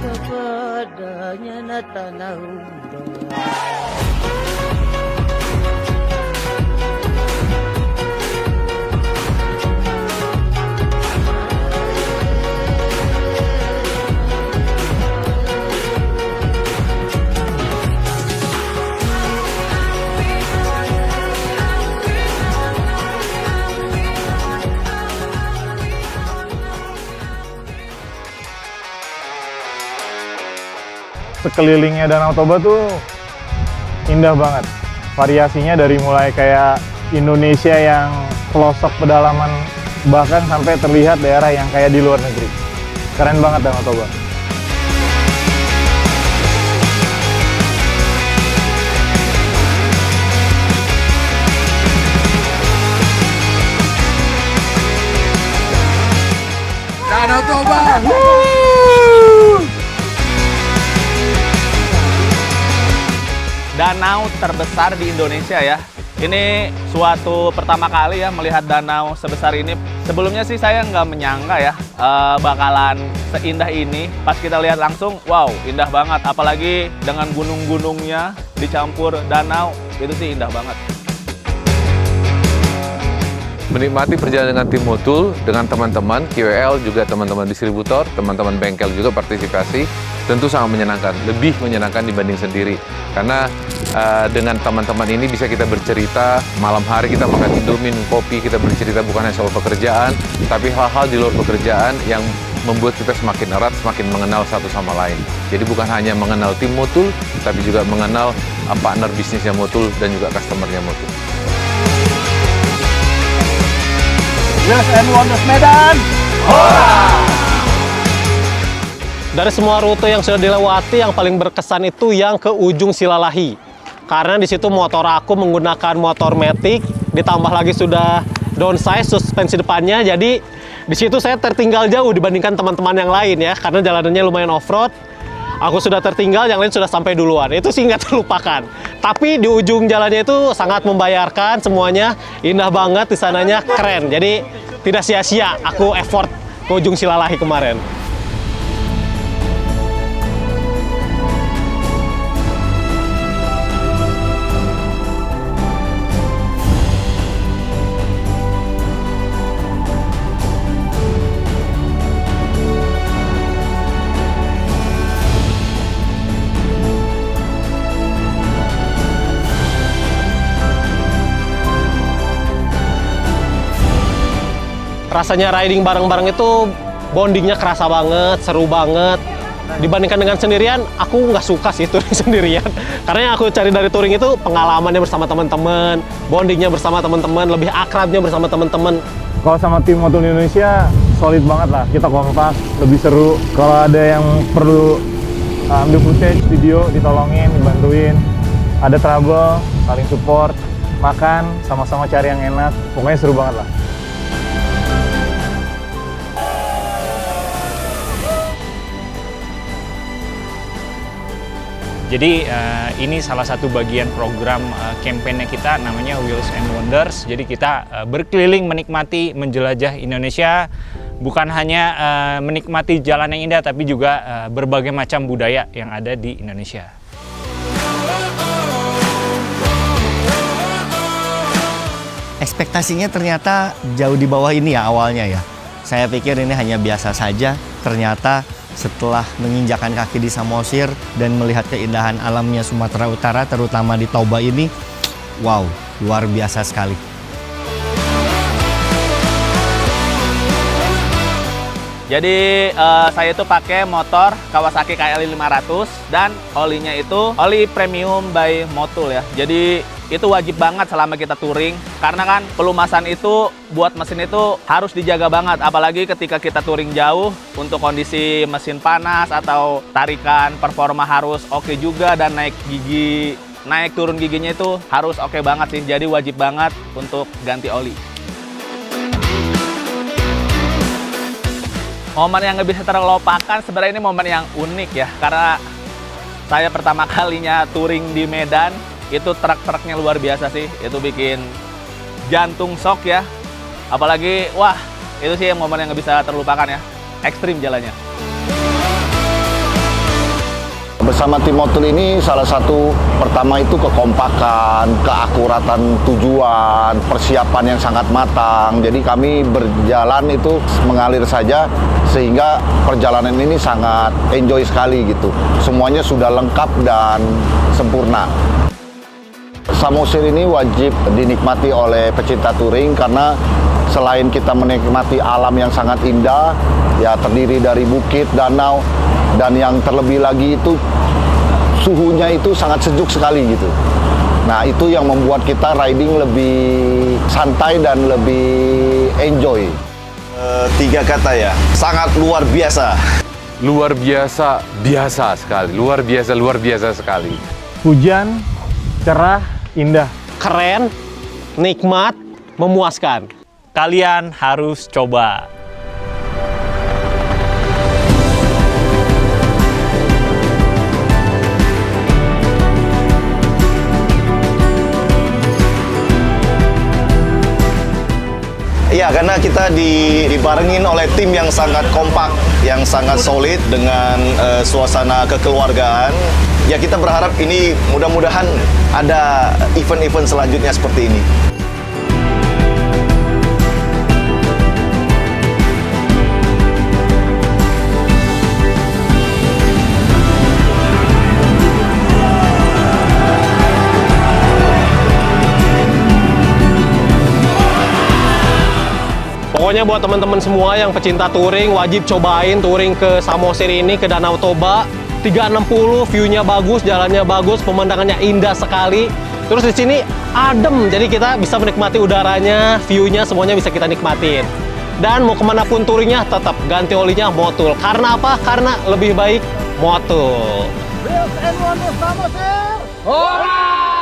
kepadanya na tanah umbang. Sekelilingnya Danau Toba tuh indah banget. Variasinya dari mulai kayak Indonesia yang pelosok pedalaman, bahkan sampai terlihat daerah yang kayak di luar negeri. Keren banget Danau Toba. Danau Toba! Danau terbesar di Indonesia ya. Ini suatu pertama kali ya melihat danau sebesar ini. Sebelumnya sih saya nggak menyangka ya bakalan seindah ini. Pas kita lihat langsung, wow indah banget. Apalagi dengan gunung-gunungnya dicampur danau, itu sih indah banget. Menikmati perjalanan dengan tim Motul, dengan teman-teman, QL, juga teman-teman distributor, teman-teman bengkel juga partisipasi, tentu sangat menyenangkan, lebih menyenangkan dibanding sendiri. Karena dengan teman-teman ini bisa kita bercerita, malam hari kita makan indomie, minum kopi, kita bercerita bukan hanya soal pekerjaan, tapi hal-hal di luar pekerjaan yang membuat kita semakin erat, semakin mengenal satu sama lain. Jadi bukan hanya mengenal tim Motul, tapi juga mengenal partner bisnisnya Motul dan juga customer-nya Motul. Wheels and Wonders Medan! Dari semua rute yang sudah dilewati, yang paling berkesan itu yang ke ujung Silalahi. Karena di situ motor aku menggunakan motor Matic, ditambah lagi sudah downsize suspensi depannya, jadi di situ saya tertinggal jauh dibandingkan teman-teman yang lain ya, karena jalanannya lumayan off-road. Aku sudah tertinggal, yang lain sudah sampai duluan. Itu sih nggak terlupakan. Tapi di ujung jalannya itu sangat membayarkan semuanya, indah banget di sananya, keren. Jadi tidak sia-sia aku effort ke ujung Silalahi kemarin. Rasanya riding bareng-bareng itu bondingnya kerasa banget, seru banget. Dibandingkan dengan sendirian, aku nggak suka sih touring sendirian. Karena yang aku cari dari touring itu pengalamannya bersama teman-teman, bondingnya bersama teman-teman, lebih akrabnya bersama teman-teman. Kalau sama tim Motul Indonesia, solid banget lah. Kita kompak, lebih seru. Kalau ada yang perlu ambil footage, video, ditolongin, dibantuin. Ada trouble, saling support, makan, sama-sama cari yang enak. Pokoknya seru banget lah. Jadi ini salah satu bagian program kampanye kita namanya Wheels and Wonders. Jadi kita berkeliling menikmati, menjelajah Indonesia, bukan hanya menikmati jalan yang indah, tapi juga berbagai macam budaya yang ada di Indonesia. Ekspektasinya ternyata jauh di bawah ini ya awalnya ya. Saya pikir ini hanya biasa saja, ternyata setelah menginjakan kaki di Samosir dan melihat keindahan alamnya Sumatera Utara, terutama di Toba ini, wow, luar biasa sekali. Jadi saya itu pakai motor Kawasaki KLI 500 dan olinya itu oli premium by Motul ya. Jadi itu wajib banget selama kita touring, karena kan pelumasan itu buat mesin itu harus dijaga banget, apalagi ketika kita touring jauh, untuk kondisi mesin panas atau tarikan performa harus oke juga, dan naik turun giginya itu harus oke banget sih. Jadi wajib banget untuk ganti oli. Momen yang nggak bisa terlupakan sebenarnya ini momen yang unik ya, karena saya pertama kalinya touring di Medan. Itu truk-truknya luar biasa sih, itu bikin jantung shock ya. Apalagi, wah, itu sih yang momen yang nggak bisa terlupakan ya. Ekstrim jalannya. bersama tim Motul ini salah satu pertama itu kekompakan, keakuratan tujuan, persiapan yang sangat matang. Jadi kami berjalan itu mengalir saja sehingga perjalanan ini sangat enjoy sekali gitu. Semuanya sudah lengkap dan sempurna. Samosir ini wajib dinikmati oleh pecinta touring karena selain kita menikmati alam yang sangat indah, ya terdiri dari bukit, danau, dan yang terlebih lagi itu suhunya itu sangat sejuk sekali gitu. Nah itu yang membuat kita riding lebih santai dan lebih enjoy. 3 kata ya, sangat luar biasa. Luar biasa, biasa sekali. Luar biasa sekali. Hujan, cerah, indah. Keren, nikmat, memuaskan. Kalian harus coba. Ya, karena kita dibarengin oleh tim yang sangat kompak, yang sangat solid dengan suasana kekeluargaan. Ya, kita berharap ini mudah-mudahan ada event-event selanjutnya seperti ini. Pokoknya buat teman-teman semua yang pecinta touring, wajib cobain touring ke Samosir ini, ke Danau Toba. 360, view-nya bagus, jalannya bagus, pemandangannya indah sekali. Terus di sini adem, jadi kita bisa menikmati udaranya, view-nya semuanya bisa kita nikmatin. Dan mau kemanapun touringnya, tetap ganti olinya Motul. Karena apa? Karena lebih baik Motul. Wheels and Wonders Samosir! Hola!